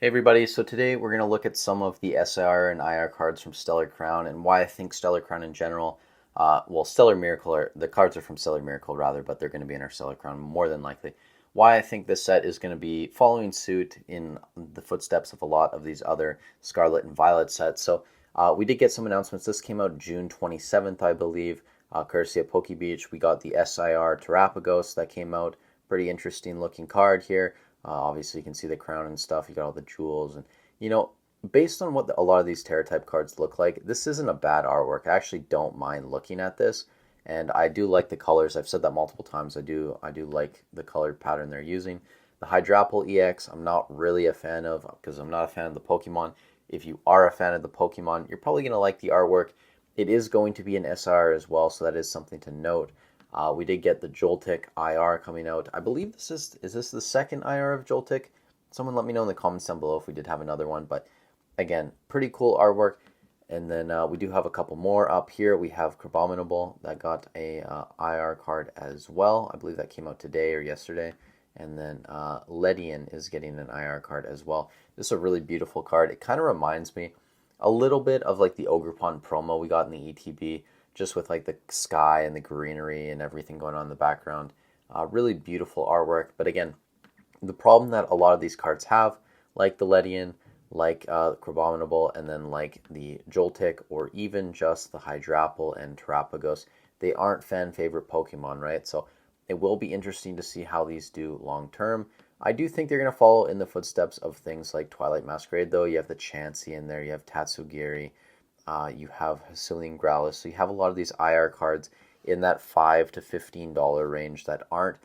Hey everybody, so today we're going to look at some of the SIR and IR cards from Stellar Crown and why I think Stellar Crown in general, Stellar Miracle, the cards are from Stellar Miracle rather, but they're going to be in our Stellar Crown more than likely. Why I think this set is going to be following suit in the footsteps of a lot of these other Scarlet and Violet sets. So we did get some announcements. This came out June 27th, I believe, courtesy of Poke Beach. We got the SIR Terapagos that came out. Pretty interesting looking card here. Obviously, you can see the crown and stuff. You got all the jewels, and you know, based on what a lot of these Terra type cards look like, this isn't a bad artwork. I actually don't mind looking at this, and I do like the colors. I've said that multiple times. I do like the color pattern they're using. The Hydrapple EX, I'm not really a fan of because I'm not a fan of the Pokemon. If you are a fan of the Pokemon, you're probably gonna like the artwork. It is going to be an SR as well, so that is something to note. We did get the Joltik IR coming out. I believe is this the second IR of Joltik? Someone let me know in the comments down below if we did have another one. But again, pretty cool artwork. And then we do have a couple more up here. We have Crabominable that got a IR card as well. I believe that came out today or yesterday. And then Ledian is getting an IR card as well. This is a really beautiful card. It kind of reminds me a little bit of like the Ogerpon promo we got in the ETB, just with like the sky and the greenery and everything going on in the background. Really beautiful artwork. But again, the problem that a lot of these cards have, like the Ledian, like Crabominable, and then like the Joltik, or even just the Hydrapple and Terapagos, they aren't fan favorite Pokemon, right? So it will be interesting to see how these do long term. I do think they're going to follow in the footsteps of things like Twilight Masquerade, though. You have the Chansey in there, you have Tatsugiri, you have Hisuian Growlithe, so you have a lot of these IR cards in that $5 to $15 range that aren't,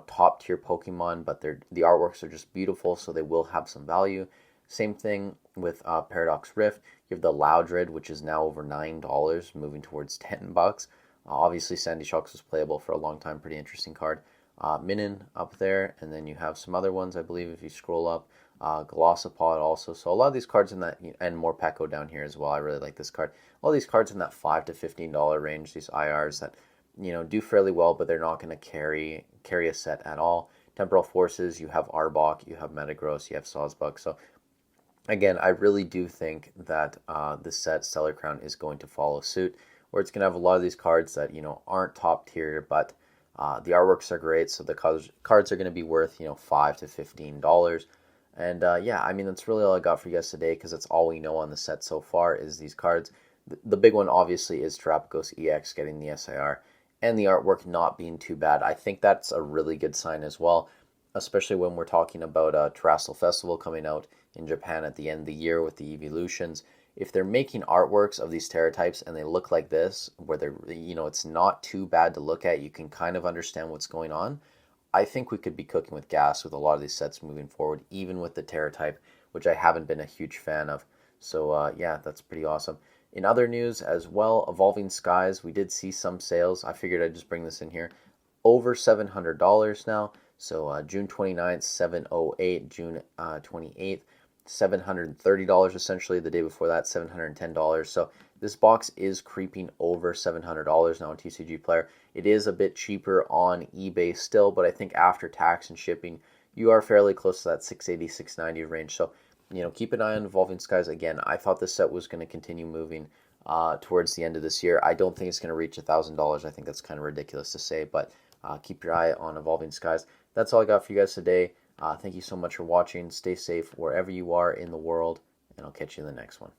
top tier Pokemon, but the artworks are just beautiful, so they will have some value. Same thing with Paradox Rift. You have the Loudred, which is now over $9, moving towards $10. Obviously, Sandy Shocks was playable for a long time. Pretty interesting card. Minun up there, and then you have some other ones, I believe, if you scroll up. Glossopod also. So a lot of these cards in that, and Morpeko down here as well. I really like this card. All these cards in that $5 to $15 range. These IRs that do fairly well, but they're not going to carry a set at all. Temporal Forces. You have Arbok. You have Metagross. You have Sawsbuck. So again, I really do think that this set Stellar Crown is going to follow suit, where it's going to have a lot of these cards that aren't top tier, but the artworks are great. So the cards are going to be worth $5 to $15. And yeah, I mean, that's really all I got for you guys today, because that's all we know on the set so far is these cards. The big one, obviously, is Terapagos EX getting the SIR, and the artwork not being too bad. I think that's a really good sign as well, especially when we're talking about Terrestrial Festival coming out in Japan at the end of the year with the Evolutions. If they're making artworks of these Terra types and they look like this, where they're, it's not too bad to look at, you can kind of understand what's going on. I think we could be cooking with gas with a lot of these sets moving forward, even with the Terra type, which I haven't been a huge fan of. So yeah, that's pretty awesome. In other news as well, Evolving Skies, we did see some sales. I figured I'd just bring this in here. Over $700 now. So June 29th, 708, June 28th, $730 essentially. The day before that, $710. So this box is creeping over $700 now on TCG Player. It is a bit cheaper on eBay still, but I think after tax and shipping, you are fairly close to that 680, 690 range. So, keep an eye on Evolving Skies. Again, I thought this set was going to continue moving towards the end of this year. I don't think it's going to reach $1,000. I think that's kind of ridiculous to say, but keep your eye on Evolving Skies. That's all I got for you guys today. Thank you so much for watching. Stay safe wherever you are in the world, and I'll catch you in the next one.